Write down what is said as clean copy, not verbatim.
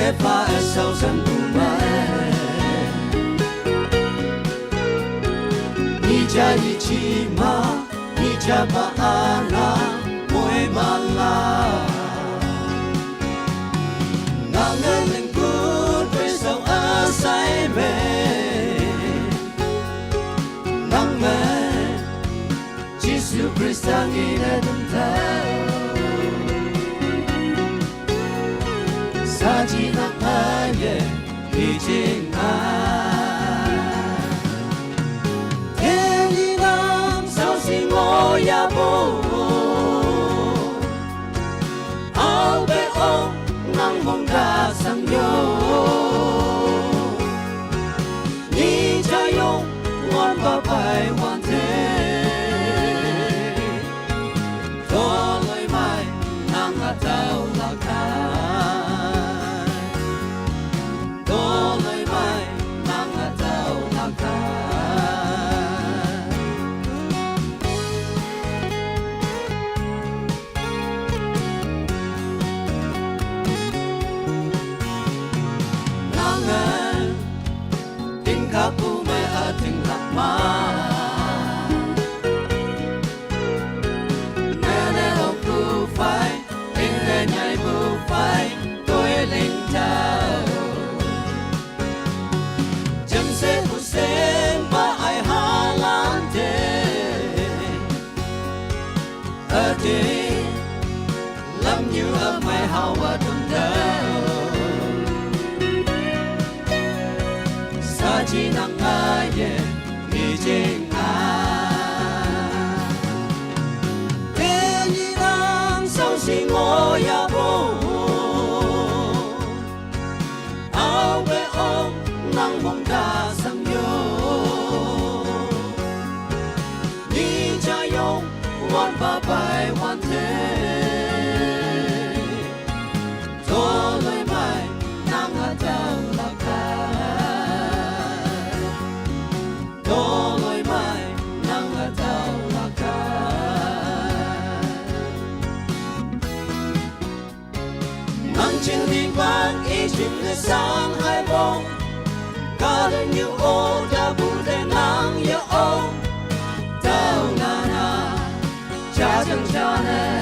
never a thousand woman Nija Ichima Nija Baana Moemala Nangan and good praise of us I Nangman Jesus Christ ang inadantay Saji na kaya hijing Teli lang sao si mo yabo Ao be o nang mong dasang yo Ni chayong wan babay wan te Toloy may nang ataw lakay Aku may ating lakma Nene hong bufay Inle nyay bufay Tôi linh tao Chẳng sẽ hút xem ba ai hà lan thế Ở đây Lắm như ở mày hào và đừng đau Chỉ nắng ai ye đi trên thế như nắng sau khi ngồi ya bo áo về ôm nắng mong ta sang yo đi cha yong wan ba bai wan thế thôi lời mai nắng ở đâu là Toloy mai nang ataw lakay Nang chinh đi vang y chinh le sang hai bông Cả đời như ô đã bù để nang ya ô Tao na na cha chẳng cha nè